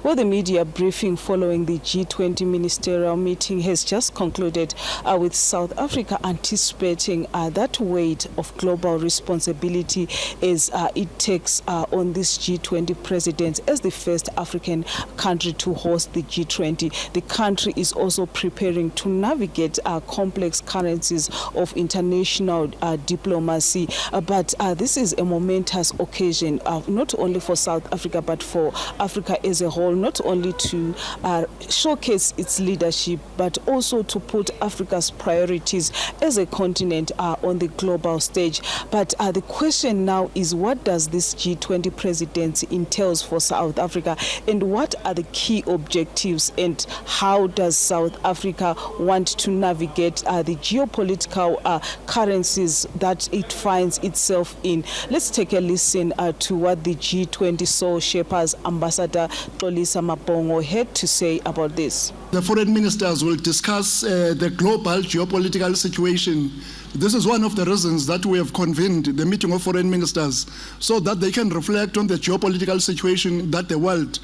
Well, the media briefing following the G20 ministerial meeting has just concluded with South Africa anticipating that weight of global responsibility as it takes on this G20 president as the first African country to host the G20. The country is also preparing to navigate complex currencies of international diplomacy. But this is a momentous occasion, not only for South Africa, but for Africa as a whole, not only to showcase its leadership, but also to put Africa's priorities as a continent on the global stage. But the question now is, what does this G20 presidency entails for South Africa, and what are the key objectives, and how does South Africa want to navigate the geopolitical currencies that it finds itself in? Let's take a listen to what the G20 Soul Shapers Ambassador Xolisa Mabongo had to say about this. The foreign ministers will discuss the global geopolitical situation. This is one of the reasons that we have convened the meeting of foreign ministers, so that they can reflect on the geopolitical situation that the world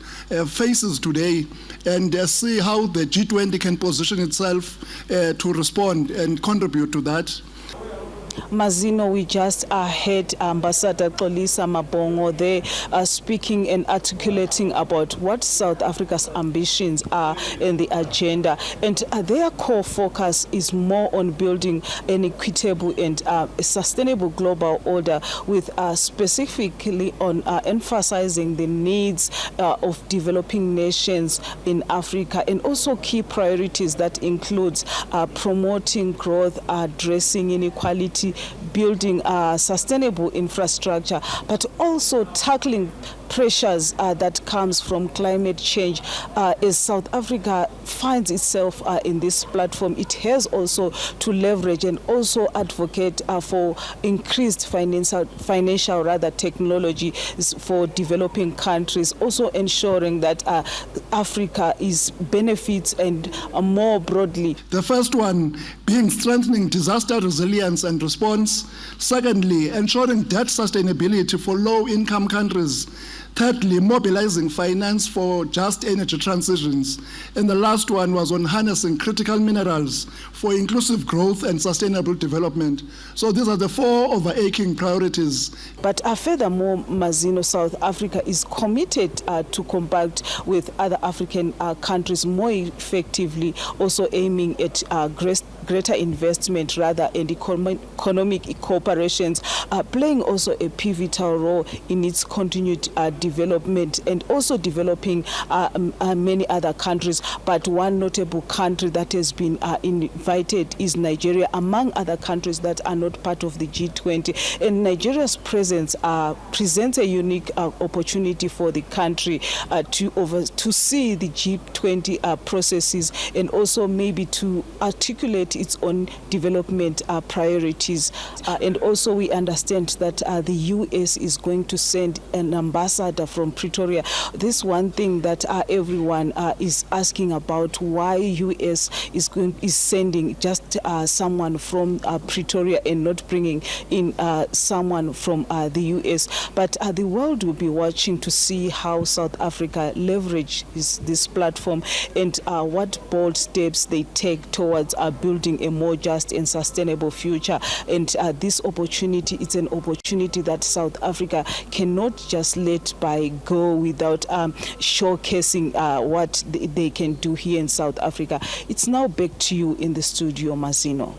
faces today, and see how the G20 can position itself to respond and contribute to that. Mazino, we just heard Ambassador Xolisa Mabongo there speaking and articulating about what South Africa's ambitions are in the agenda, and their core focus is more on building an equitable and sustainable global order, with specifically on emphasizing the needs of developing nations in Africa, and also key priorities that includes promoting growth, addressing inequality, building sustainable infrastructure, but also tackling pressures that comes from climate change. As South Africa finds itself in this platform, it has also to leverage and also advocate for increased financial technology for developing countries, also ensuring that Africa is benefits and more broadly. The first one being strengthening disaster resilience and response. Secondly, ensuring debt sustainability for low-income countries. Thirdly, mobilizing finance for just energy transitions. And the last one was on harnessing critical minerals for inclusive growth and sustainable development. So these are the four overarching priorities. But furthermore, Mazino, South Africa is committed to combat with other African countries more effectively, also aiming at greater investment and economic cooperations, playing also a pivotal role in its continued development, and also developing many other countries. But one notable country that has been invited is Nigeria, among other countries that are not part of the G20. And Nigeria's presence presents a unique opportunity for the country to see the G20 processes, and also maybe to articulate its own development priorities. And also we understand that the US is going to send an ambassador from Pretoria. This one thing that everyone is asking about, why US is sending just someone from Pretoria and not bringing in someone from the US. But the world will be watching to see how South Africa leverages this platform, and what bold steps they take towards building a more just and sustainable future. And this opportunity, it's an opportunity that South Africa cannot just let by go without showcasing what they can do here in South Africa. It's now back to you in the studio, Mazino.